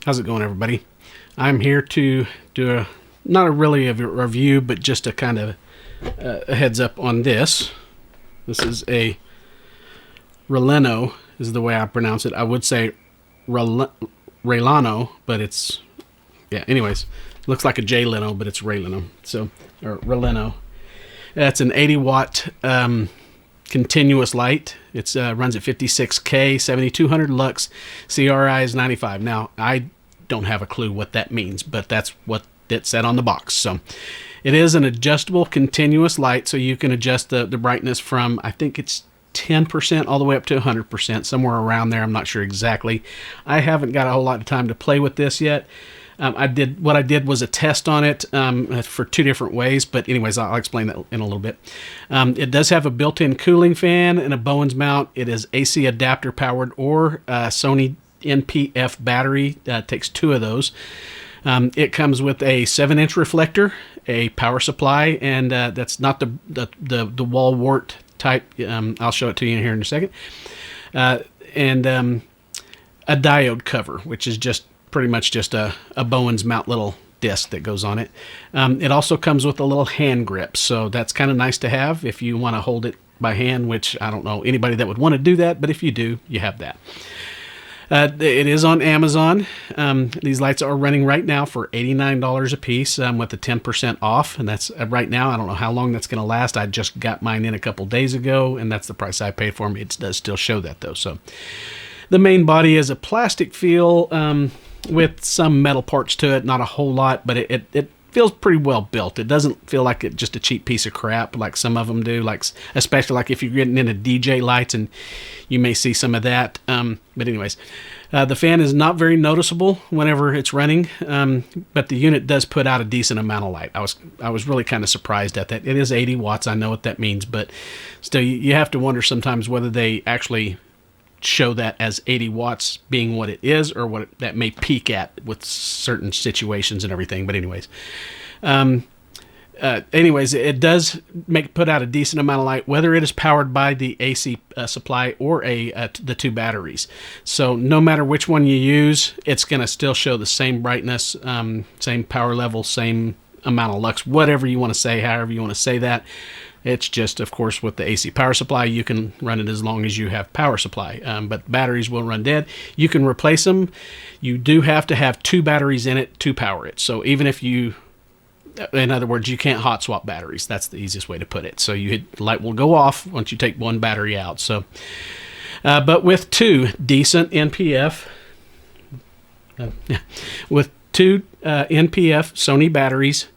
How's it going, everybody? I'm here to do not really a review, but just a kind of a heads up on this. This is a Raleno, is the way I pronounce it. I would say Raleno, but it's, yeah, anyways. Looks like a Jay Leno, but it's Raleno. So, or Raleno. That's an 80 watt continuous light. It runs at 56K, 7200 lux, CRI is 95. Now, I don't have a clue what that means, but that's what it said on the box. So it is an adjustable continuous light, so you can adjust the brightness from, I think it's 10% all the way up to 100%, somewhere around there. I'm not sure exactly. I haven't got a whole lot of time to play with this yet. What I did was a test on it for two different ways, but anyways, I'll explain that in a little bit. It does have a built-in cooling fan and a Bowens mount. It is AC adapter powered or Sony NP-F battery. Takes two of those. It comes with a 7-inch reflector, a power supply, and that's not the wall wart type. I'll show it to you here in a second. And a diode cover, which is just pretty much just a Bowens mount little disc that goes on it. It also comes with a little hand grip, so that's kind of nice to have if you want to hold it by hand, which I don't know anybody that would want to do that, but if you do, you have that. It is on Amazon. These lights are running right now for $89 a piece with the 10% off, and that's right now. I don't know how long that's going to last. I just got mine in a couple days ago, and that's the price I paid for them. It does still show that, though. So the main body is a plastic feel with some metal parts to it, not a whole lot, but it feels pretty well built. It doesn't feel like it's just a cheap piece of crap like some of them do, like especially like if you're getting into DJ lights, and you may see some of that. But anyways, the fan is not very noticeable whenever it's running, but the unit does put out a decent amount of light. I was really kind of surprised at that. It is 80 watts. I know what that means, but still, you have to wonder sometimes whether they actually show that as 80 watts being what it is, or what that may peak at with certain situations and everything. But anyways, it does put out a decent amount of light, whether it is powered by the AC supply or the two batteries. So no matter which one you use, it's going to still show the same brightness, same power level, same amount of lux, whatever you want to say, however you want to say that. It's just, of course, with the AC power supply, you can run it as long as you have power supply. But batteries will run dead. You can replace them. You do have to have two batteries in it to power it. So even if you, in other words, you can't hot swap batteries. That's the easiest way to put it. So the light will go off once you take one battery out. So, but with two decent NP-F, with two NP-F Sony batteries,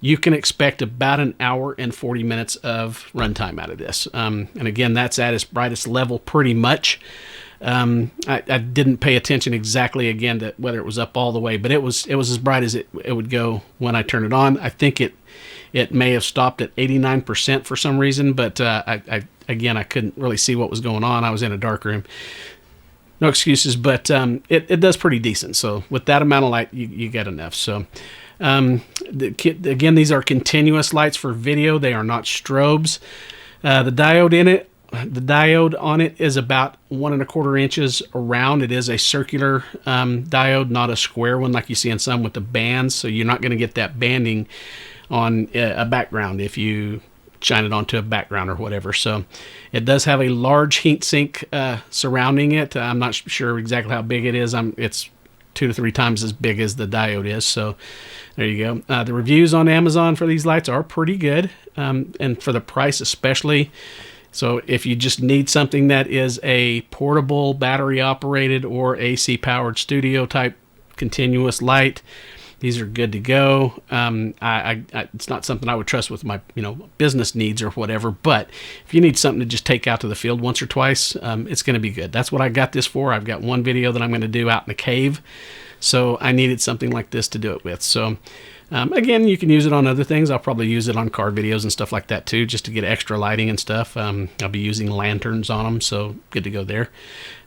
you can expect about an hour and 40 minutes of runtime out of this. And again, that's at its brightest level pretty much. I didn't pay attention exactly again to whether it was up all the way, but it was as bright as it would go when I turned it on. I think it may have stopped at 89% for some reason, but I couldn't really see what was going on. I was in a dark room. No excuses, but it does pretty decent. So with that amount of light, you get enough. So again, these are continuous lights for video. They are not strobes. The diode on it is about 1 1/4 inches around. It is a circular diode, not a square one like you see in some with the bands. So you're not going to get that banding on a background if you shine it onto a background or whatever. So it does have a large heat sink surrounding it. I'm not sure exactly how big it is. It's 2 to 3 times as big as the diode is. So there you go. The reviews on Amazon for these lights are pretty good, and for the price especially. So if you just need something that is a portable, battery operated or AC powered studio type continuous light, these are good to go. It's not something I would trust with my business needs or whatever, but if you need something to just take out to the field once or twice, it's going to be good. That's what I got this for. I've got one video that I'm going to do out in the cave, so I needed something like this to do it with. So again, you can use it on other things. I'll probably use it on car videos and stuff like that too, just to get extra lighting and stuff. I'll be using lanterns on them, so good to go there.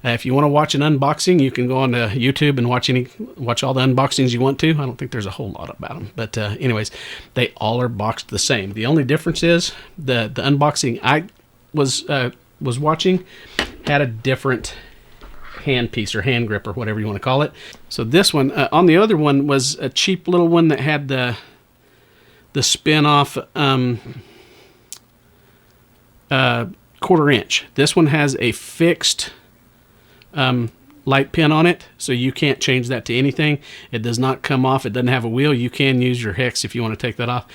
If you want to watch an unboxing, you can go on to YouTube and watch all the unboxings you want to. I don't think there's a whole lot about them, but anyways, they all are boxed the same. The only difference is the unboxing I was watching had a different hand piece or hand grip or whatever you want to call it. So this one, on the other one, was a cheap little one that had the spin-off 1/4 inch. This one has a fixed light pin on it, so you can't change that to anything. It does not come off. It doesn't have a wheel. You can use your hex if you want to take that off.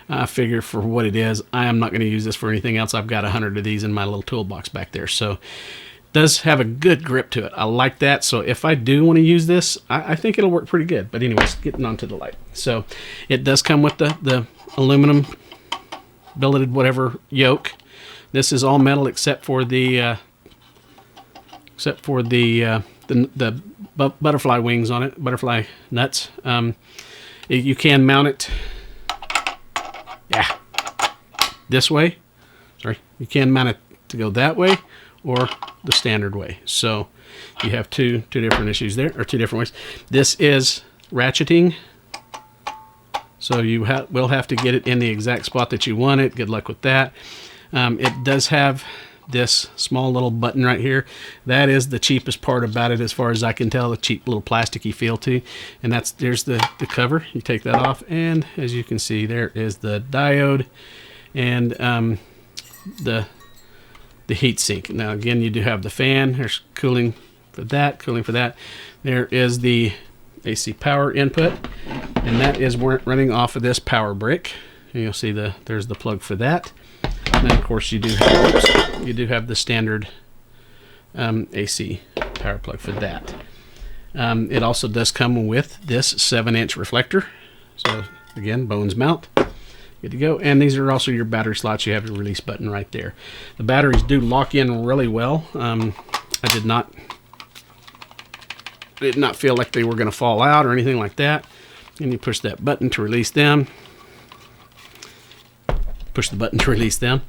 I figure for what it is, I am not going to use this for anything else. I've got 100 of these in my little toolbox back there, so it does have a good grip to it. I like that, so if I do want to use this, I think it'll work pretty good. But anyways, getting onto the light. So it does come with the aluminum billeted whatever yoke. This is all metal except for the butterfly wings on it, butterfly nuts. You can mount it, this way. Sorry, you can mount it to go that way or the standard way. So you have two different issues there, or two different ways. This is ratcheting, so you will have to get it in the exact spot that you want it. Good luck with that. It does have this small little button right here. That is the cheapest part about it, as far as I can tell. A cheap little plasticky feel to, and there's the cover. You take that off, and as you can see, there is the diode and the heat sink. Now again, you do have the fan. There's cooling for that, There is the AC power input, and that is running off of this power brick. And you'll see there's the plug for that. And then of course you do have the standard AC power plug for that. It also does come with this 7-inch reflector. So again, bones mount. Good to go. And these are also your battery slots. You have your release button right there. The batteries do lock in really well. I did not feel like they were going to fall out or anything like that. And you push that button to release them. Push the button to release them,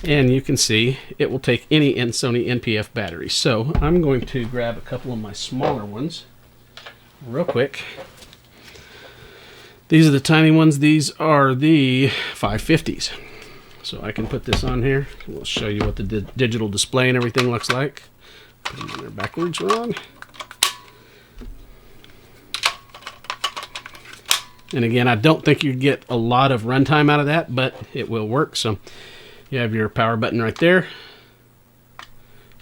and you can see it will take any Sony NP-F battery. So I'm going to grab a couple of my smaller ones real quick. These are the tiny ones. These are the 550s. So I can put this on here. We'll show you what the digital display and everything looks like. Put them in there backwards wrong. And again, I don't think you'd get a lot of runtime out of that, but it will work. So you have your power button right there.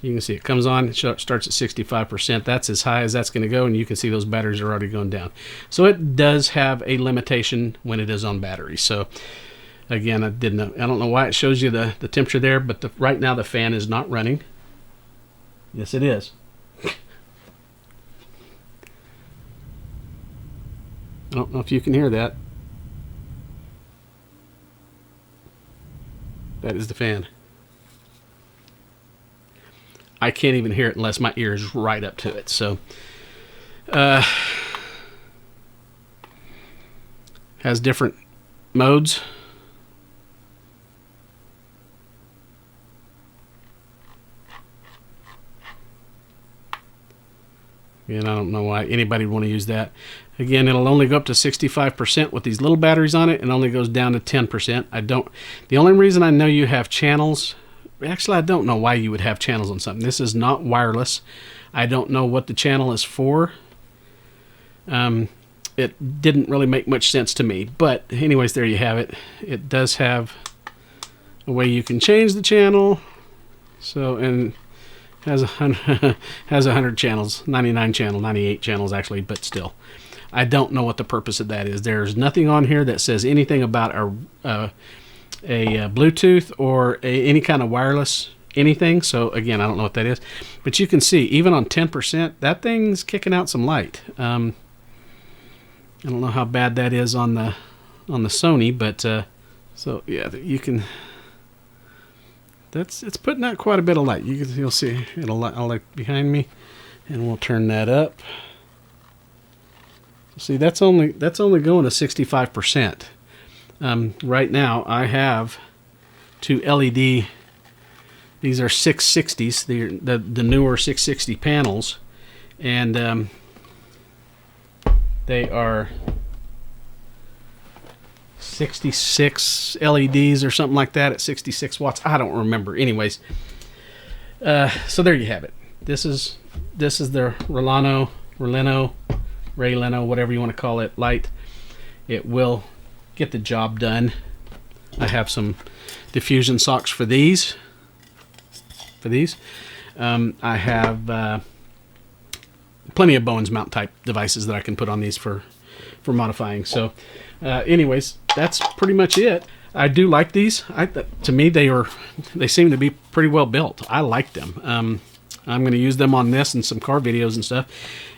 You can see it comes on, it starts at 65%. That's as high as that's going to go, and you can see those batteries are already going down. So it does have a limitation when it is on battery. So again, I don't know why it shows you the temperature there, but right now the fan is not running. Yes, it is. I don't know if you can hear that. That is the fan. I can't even hear it unless my ear is right up to it. So, has different modes. And I don't know why anybody would want to use that. Again, it'll only go up to 65% with these little batteries on it, and only goes down to 10%. The only reason I know you have channels, actually I don't know why you would have channels on something. This is not wireless. I don't know what the channel is for. It didn't really make much sense to me. But anyways, there you have it. It does have a way you can change the channel. So, and has 100 channels, 99 channel, 98 channels actually, but still. I don't know what the purpose of that is. There's nothing on here that says anything about a Bluetooth or any kind of wireless anything. So again, I don't know what that is. But you can see, even on 10%, that thing's kicking out some light. I don't know how bad that is on the Sony, but so yeah, you can. It's putting out quite a bit of light. You'll see it'll light behind me, and we'll turn that up. See, that's only going to 65%. Right now, I have two LED. These are 660s. They're the newer 660 panels, and they are 66 LEDs or something like that at 66 watts. I don't remember. Anyways, so there you have it. This is this is the Raleno, whatever you want to call it, light. It will get the job done. I have some diffusion socks for these. I have plenty of Bowens mount type devices that I can put on these for modifying. So anyways, that's pretty much it. I do like these. To me, they seem to be pretty well built. I like them. I'm going to use them on this and some car videos and stuff,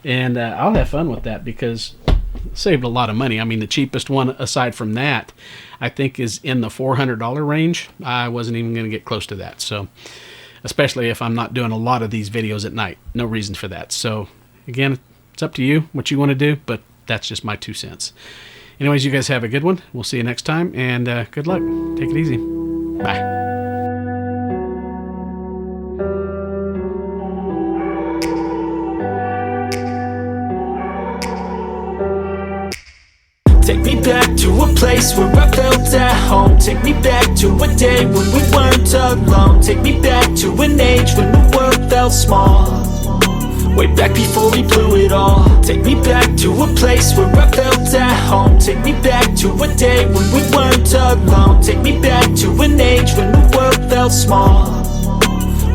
and I'll have fun with that because it saved a lot of money. I mean, the cheapest one aside from that, I think, is in the $400 range. I wasn't even going to get close to that. So, especially if I'm not doing a lot of these videos at night, no reason for that. So, again, it's up to you what you want to do, but that's just my 2 cents. Anyways, you guys have a good one. We'll see you next time, and good luck. Take it easy. Bye. Take me back to a place where I felt at home. Take me back to a day when we weren't alone. Take me back to an age when the world felt small. Way back before we blew it all. Take me back to a place where I felt at home. Take me back to a day when we weren't alone. Take me back to an age when the world felt small.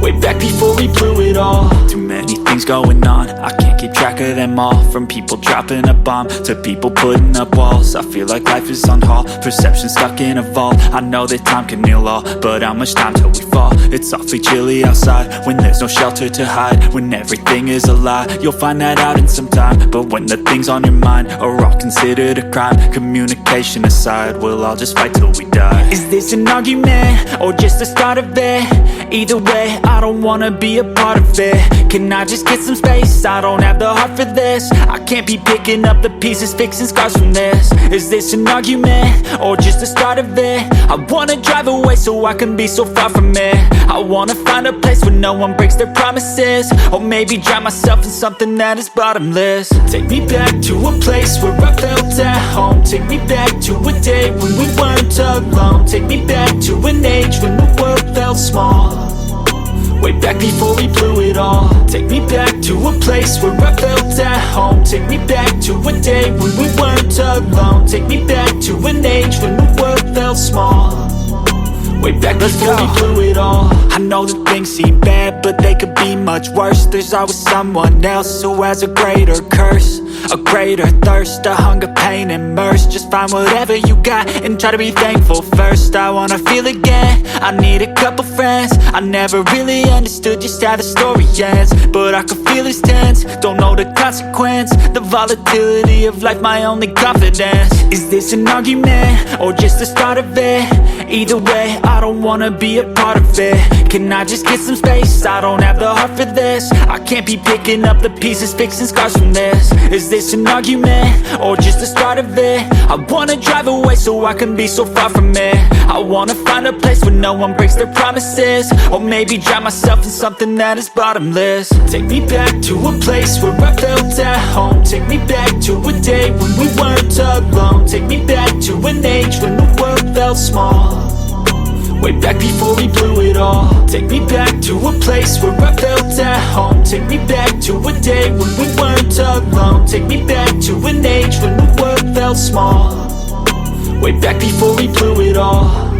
Way back before we blew it all. Too many things going on, I can't keep track of them all. From people dropping a bomb to people putting up walls. I feel like life is on hold, perception stuck in a vault. I know that time can heal all, but how much time till we fall? It's awfully chilly outside when there's no shelter to hide. When everything is a lie, you'll find that out in some time. But when the things on your mind are all considered a crime, communication aside, we'll all just fight till we die. Is this an argument or just the start of it? Either way, I don't wanna be a part of it. Can I just get some space? I don't have the heart for this. I can't be picking up the pieces, fixing scars from this. Is this an argument or just the start of it? I wanna drive away so I can be so far from it. I wanna find a place where no one breaks their promises. Or maybe drown myself in something that is bottomless. Take me back to a place where I felt at home. Take me back to a day when we weren't alone. Take me back to an age when the world felt small. Way back before we blew it all. Take me back to a place where I felt at home. Take me back to a day when we weren't alone. Take me back to an age when the world felt small. Way back before we blew it all. I know that things seem bad, but they could be much worse. There's always someone else who has a greater curse, a greater thirst, a hunger, pain, and mercy. Just find whatever you got and try to be thankful first. I wanna feel again, I need a couple friends. I never really understood just how the story ends, but I can feel it's tense, don't know the consequence. The volatility of life, my only confidence. Is this an argument or just the start of it? Either way, I don't wanna be a part of it. Can I just get some space? I don't have the heart for this. I can't be picking up the pieces, fixing scars from this. Is this an argument or just the start of it? I wanna drive away so I can be so far from it. I wanna find a place where no one breaks their promises. Or maybe drown myself in something that is bottomless. Take me back to a place where I felt at home. Take me back to a day when we weren't alone. Take me back to an age when the world felt small. Way back before we blew it all. Take me back to a place where I felt at home. Take me back to a day when we weren't alone. Take me back to an age when the world felt small. Way back before we blew it all.